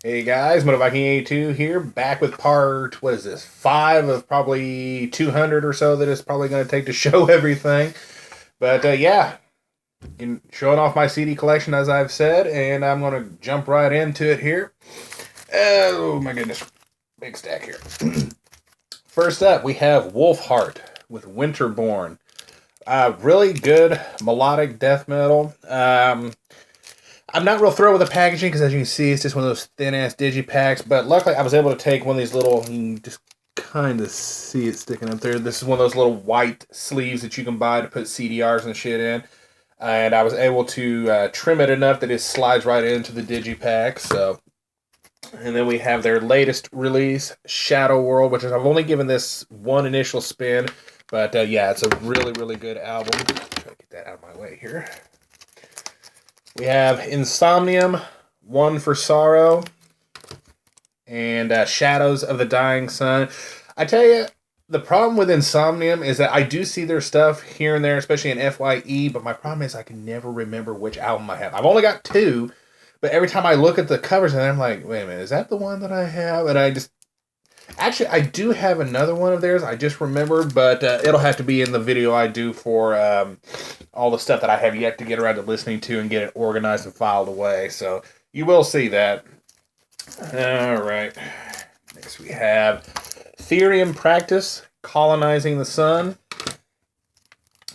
Hey guys, MotoViking82 here, back with part, what is this, 5 of probably 200 or so that it's probably going to take to show everything. But yeah, showing off my CD collection as I've said, and I'm going to jump right into it here. Oh my goodness, big stack here. First up, we have Wolfheart with Winterborn. Really good melodic death metal. I'm not real thrilled with the packaging because, as you can see, it's just one of those thin-ass digipacks. But luckily, I was able to take one of these little, you can just kind of see it sticking up there. This is one of those little white sleeves that you can buy to put CDRs and shit in. And I was able to trim it enough that it slides right into the digipack. So, and then we have their latest release, Shadow World, which is, I've only given this one initial spin. But yeah, it's a really, really good album. Try to get that out of my way here. We have Insomnium, One for Sorrow, and Shadows of the Dying Sun. I tell you, the problem with Insomnium is that I do see their stuff here and there, especially in FYE, but my problem is I can never remember which album I have. I've only got 2, but every time I look at the covers, and I'm like, wait a minute, is that the one that I have? And I just... Actually, I do have another one of theirs. I just remembered, but it'll have to be in the video I do for all the stuff that I have yet to get around to listening to and get it organized and filed away. So you will see that. All right. Next we have Theorium Practice, Colonizing the Sun.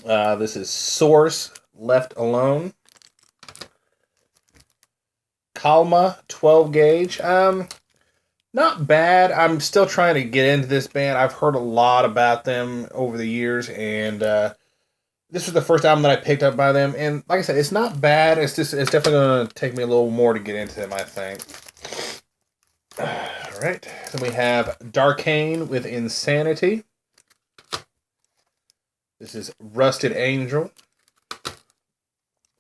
This is Source, Left Alone. Kalma, 12 gauge. Not bad. I'm still trying to get into this band. I've heard a lot about them over the years, and this was the first album that I picked up by them. And like I said, it's not bad. It's definitely going to take me a little more to get into them, I think. All right. Then we have Darkane with Insanity. This is Rusted Angel.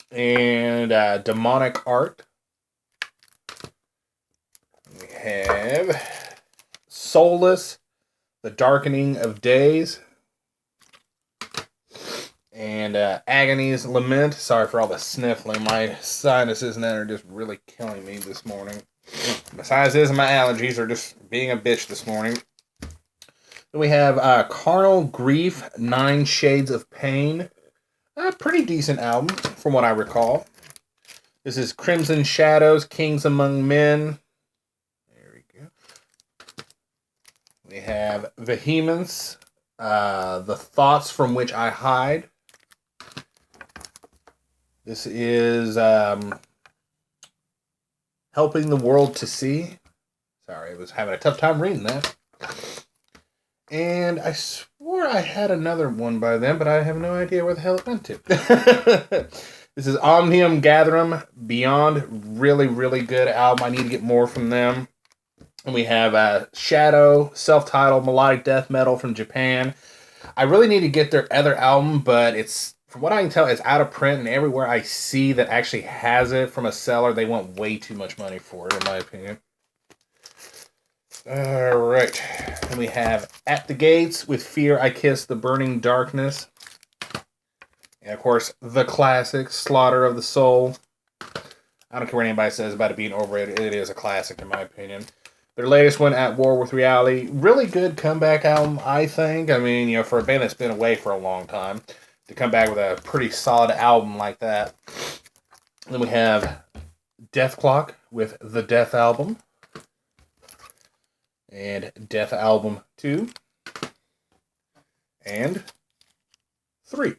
And Demonic Art. We have Soulless, The Darkening of Days, and Agony's Lament. Sorry for all the sniffling. My sinuses and that are just really killing me this morning. Besides this, my allergies are just being a bitch this morning. Then we have Carnal Grief, 9 Shades of Pain. A pretty decent album, from what I recall. This is Crimson Shadows, Kings Among Men. We have Vehemence, The Thoughts from Which I Hide. This is Helping the World to See. Sorry, I was having a tough time reading that. And I swore I had another one by them, but I have no idea where the hell it went to. This is Omnium Gatherum, Beyond. Really, really good album. I need to get more from them. And we have Shadow, self-titled melodic death metal from Japan. I really need to get their other album, but it's, from what I can tell, it's out of print, and everywhere I see that actually has it from a seller, they want way too much money for it, in my opinion. All right. And we have At the Gates, With Fear I Kiss the Burning Darkness. And, of course, the classic, Slaughter of the Soul. I don't care what anybody says about it being overrated. It is a classic, in my opinion. Their latest one, At War with Reality, really good comeback album, I think. I mean, you know, for a band that's been away for a long time, to come back with a pretty solid album like that. And then we have Death Clock with The Death Album. And Death Album 2. And 3.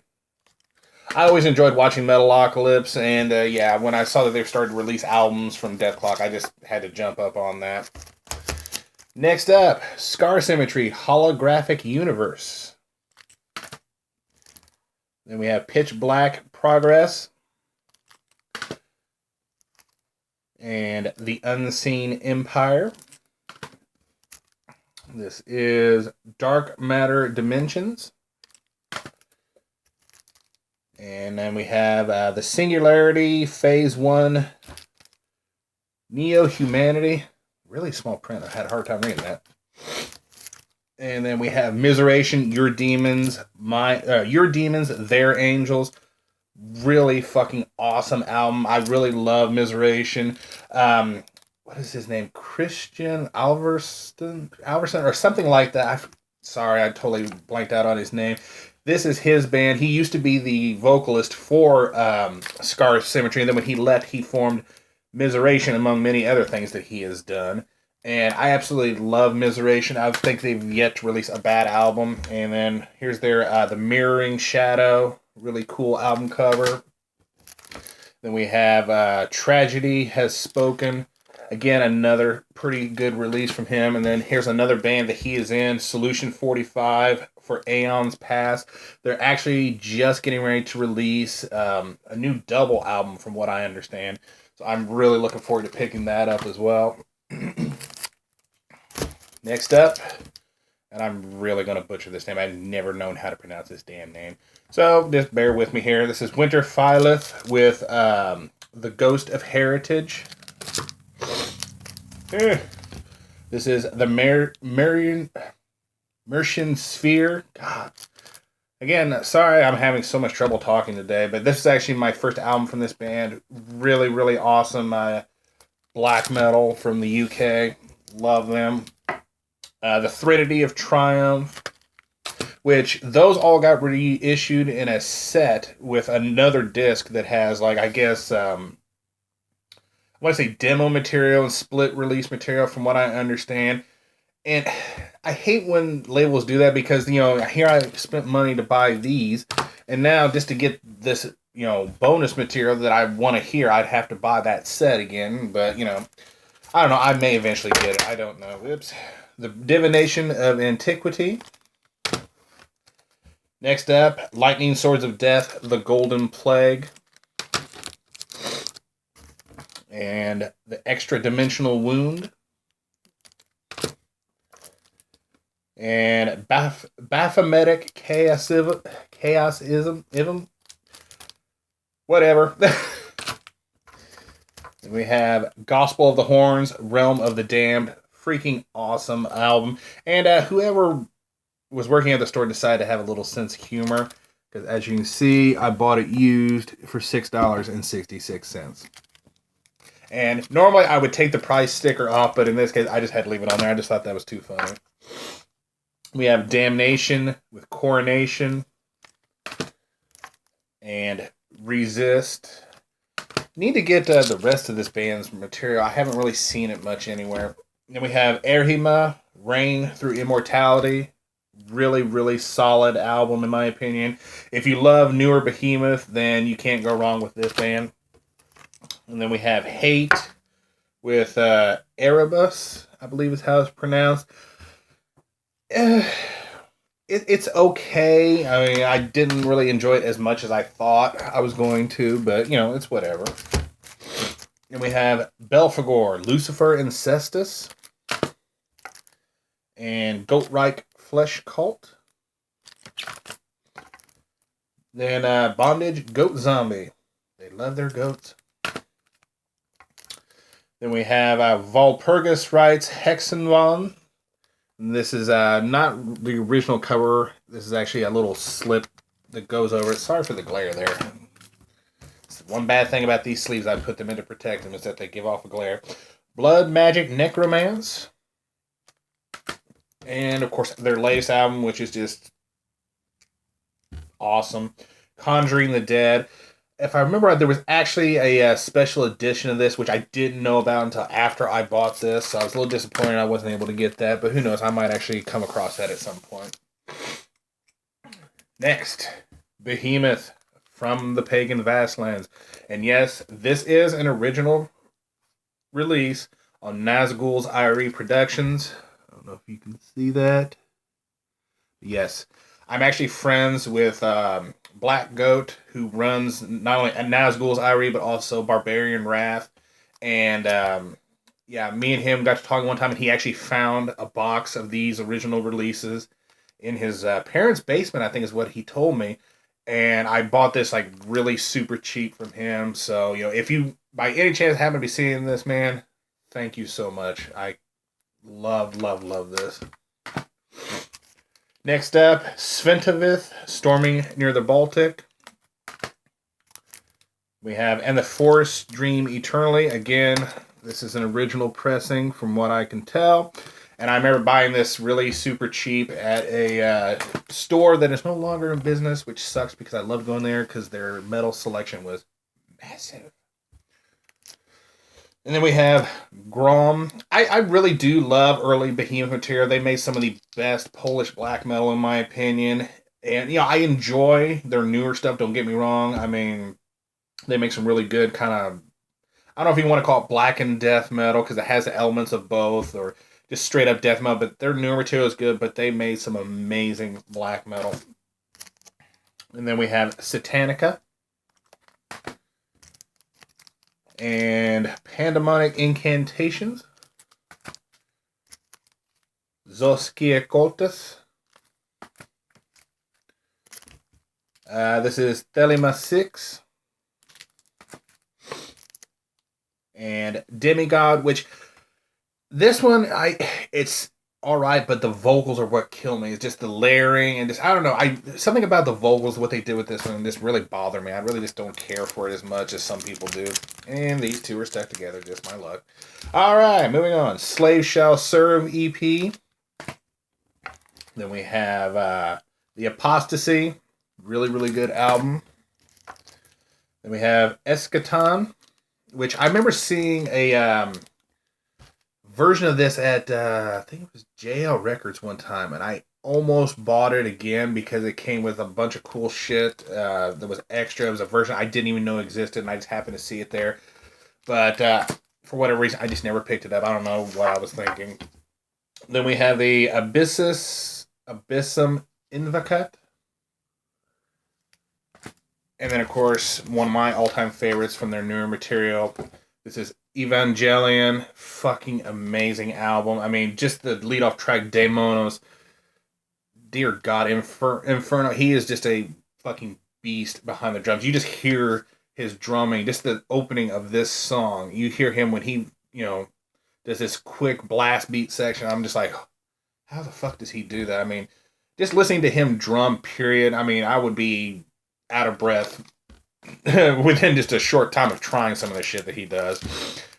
I always enjoyed watching Metalocalypse, and yeah, when I saw that they started to release albums from Death Clock, I just had to jump up on that. Next up, Scar Symmetry, Holographic Universe. Then we have Pitch Black Progress. And The Unseen Empire. This is Dark Matter Dimensions. And then we have The Singularity, Phase 1, Neo-Humanity. Really small print. I had a hard time reading that. And then we have Miseration, Your Demons, Their Angels. Really fucking awesome album. I really love Miseration. what is his name? Christian Alverson or something like that. Sorry, I totally blanked out on his name. This is his band. He used to be the vocalist for Scar Symmetry, and then when he left, he formed Miseration, among many other things that he has done. And I absolutely love Miseration. I think they've yet to release a bad album. And then here's their The Mirroring Shadow. Really cool album cover. Then we have Tragedy Has Spoken. Again, another pretty good release from him. And then here's another band that he is in, Solution 45 for Aeons Past. They're actually just getting ready to release a new double album from what I understand. So I'm really looking forward to picking that up as well. Next up, and I'm really going to butcher this name. I've never known how to pronounce this damn name. So just bear with me here. This is Winter Phylith with The Ghost of Heritage. This is the Mercian Sphere. God. Again, sorry I'm having so much trouble talking today, but this is actually my first album from this band. Really, really awesome black metal from the UK. Love them. The Threnody of Triumph, which those all got reissued in a set with another disc that has, like, I guess, I want to say demo material and split release material from what I understand. And I hate when labels do that because, you know, here I spent money to buy these, and now just to get this, you know, bonus material that I want to hear, I'd have to buy that set again. But, you know, I don't know. I may eventually get it. I don't know. Oops. The Divination of Antiquity. Next up, Lightning Swords of Death, The Golden Plague. And The Extra Dimensional Wound. And Baphometic Chaosism. Whatever. We have Gospel of the Horns, Realm of the Damned. Freaking awesome album. And whoever was working at the store decided to have a little sense of humor. Because as you can see, I bought it used for $6.66. And normally I would take the price sticker off, but in this case I just had to leave it on there. I just thought that was too funny. We have Damnation with Coronation. And Resist. Need to get the rest of this band's material. I haven't really seen it much anywhere. Then we have Erhima, Reign Through Immortality. Really, really solid album in my opinion. If you love newer Behemoth, then you can't go wrong with this band. And then we have Hate with Erebus, I believe is how it's pronounced. It's okay. I mean, I didn't really enjoy it as much as I thought I was going to, but, you know, it's whatever. And we have Belphegor, Lucifer and Cestus. And Goatreich Flesh Cult. Then Bondage, Goat Zombie. They love their goats. Then we have Walpurgis Rites, Hexenwahn. This is not the original cover. This is actually a little slip that goes over it. Sorry for the glare there. One bad thing about these sleeves, I put them in to protect them, is that they give off a glare. Blood Magic Necromance. And, of course, their latest album, which is just awesome. Conjuring the Dead. If I remember right, there was actually a special edition of this, which I didn't know about until after I bought this. So I was a little disappointed I wasn't able to get that. But who knows, I might actually come across that at some point. Next, Behemoth. From the Pagan Vastlands. And yes, this is an original release on Nazgul's IRE Productions. I don't know if you can see that. Yes. I'm actually friends with Black Goat, who runs not only Nazgul's IRE, but also Barbarian Wrath. And yeah, me and him got to talking one time, and he actually found a box of these original releases in his parents' basement, I think is what he told me. And I bought this like really super cheap from him. So, you know, if you by any chance happen to be seeing this, man, thank you so much. I love this. Next up, Sventovith, Storming Near the Baltic. We have And the Forest Dream Eternally. Again, This is an original pressing from what I can tell. And I remember buying this really super cheap at a store that is no longer in business, which sucks because I loved going there because their metal selection was massive. And then we have Grom. I really do love early Behemoth material. They made some of the best Polish black metal, in my opinion. And, you know, I enjoy their newer stuff, don't get me wrong. I mean, they make some really good kind of, I don't know if you want to call it black and death metal, because it has the elements of both, or just straight up death metal. But their newer material is good, but they made some amazing black metal. And then we have Satanica. And Pandemonic Incantations. Zoskiakoltas. This is Thelema 6. And Demigod, which this one, it's alright, but the vocals are what kill me. It's just the layering and just, I don't know. Something about the vocals, what they did with this one, just really bothered me. I really just don't care for it as much as some people do. And these two are stuck together, just my luck. Alright, moving on. Slave Shall Serve EP. Then we have The Apostasy. Really, really good album. Then we have Eschaton, which I remember seeing a version of this at, I think it was JL Records one time, and I almost bought it again because it came with a bunch of cool shit that was extra. It was a version I didn't even know existed, and I just happened to see it there. But for whatever reason, I just never picked it up. I don't know what I was thinking. Then we have the Abyssum Invocat. And then, of course, one of my all-time favorites from their newer material. This is Evangelion. Fucking amazing album. I mean, just the lead-off track, Daemonos. Dear God, Inferno. He is just a fucking beast behind the drums. You just hear his drumming. Just the opening of this song. You hear him when he, you know, does this quick blast beat section. I'm just like, how the fuck does he do that? I mean, just listening to him drum, period. I mean, I would be out of breath within just a short time of trying some of the shit that he does.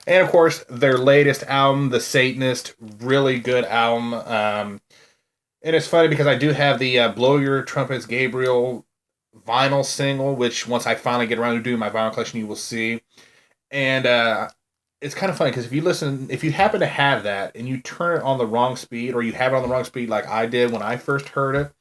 And of course, their latest album, The Satanist, really good album. And it's funny because I do have the Blow Your Trumpets Gabriel vinyl single, which once I finally get around to doing my vinyl collection, you will see. And it's kind of funny because if you happen to have that and you turn it on the wrong speed, or you have it on the wrong speed like I did when I first heard it,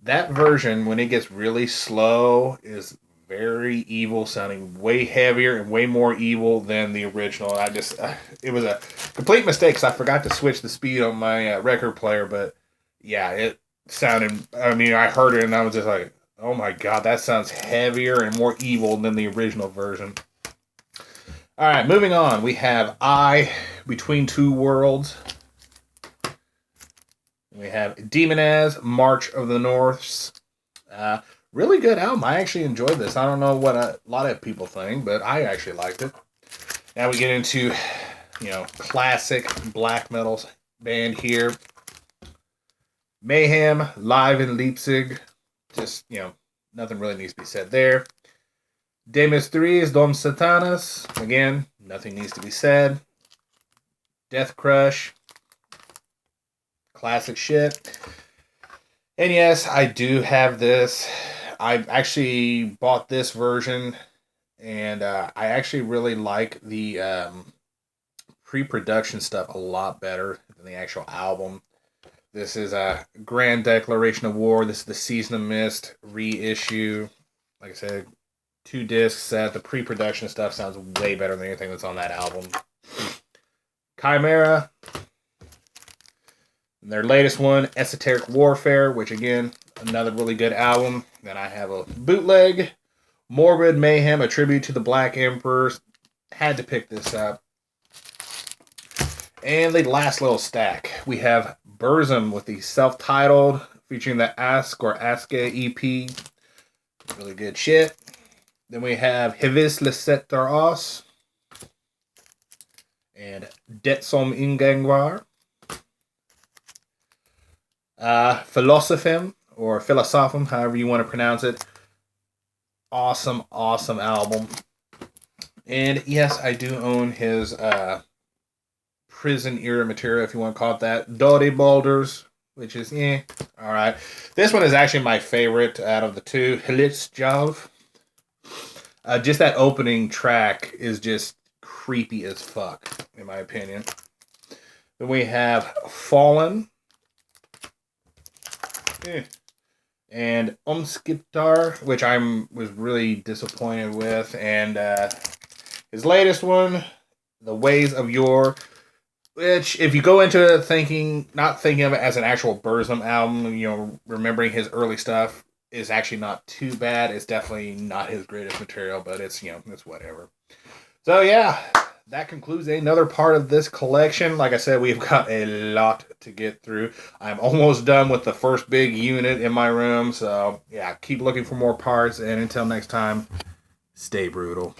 that version, when it gets really slow, is very evil sounding, way heavier and way more evil than the original. I just, it was a complete mistake because I forgot to switch the speed on my record player, but yeah, it sounded, I mean, I heard it and I was just like, oh my God, that sounds heavier and more evil than the original version. Alright, moving on. We have Between Two Worlds. We have Demonaz, March of the Norths. Really good album. I actually enjoyed this. I don't know what a lot of people think, but I actually liked it. Now we get into, you know, classic black metal band here. Mayhem, live in Leipzig. Just, you know, nothing really needs to be said there. Demistries, Dom Satanas. Again, nothing needs to be said. Death Crush. Classic shit. And yes, I do have this. I actually bought this version, and I actually really like the pre-production stuff a lot better than the actual album. This is a Grand Declaration of War. This is the Season of Mist reissue. Like I said, 2 disc set. The pre-production stuff sounds way better than anything that's on that album. Chimera. And their latest one, Esoteric Warfare, which again, another really good album. Then I have a bootleg, Morbid Mayhem, a tribute to the Black Emperors. Had to pick this up. And the last little stack, we have Burzum with the self-titled, featuring the Ask or Aske EP. Really good shit. Then we have Hevis Lesetter Os and Detsom Ingangvar. Philosophem, or Philosophem, however you want to pronounce it. Awesome, awesome album. And yes, I do own his prison era material, if you want to call it that. Dirty Boulders, which is, alright. This one is actually my favorite out of the two. Hlitzjav. Just that opening track is just creepy as fuck, in my opinion. Then we have Fallen. And Umskiptar, which I was really disappointed with. And his latest one, The Ways of Yore, which, if you go into it not thinking of it as an actual Burzum album, remembering his early stuff, is actually not too bad. It's definitely not his greatest material, but it's whatever. So yeah, that concludes another part of this collection. Like I said, we've got a lot to get through. I'm almost done with the first big unit in my room. So yeah, keep looking for more parts. And until next time, stay brutal.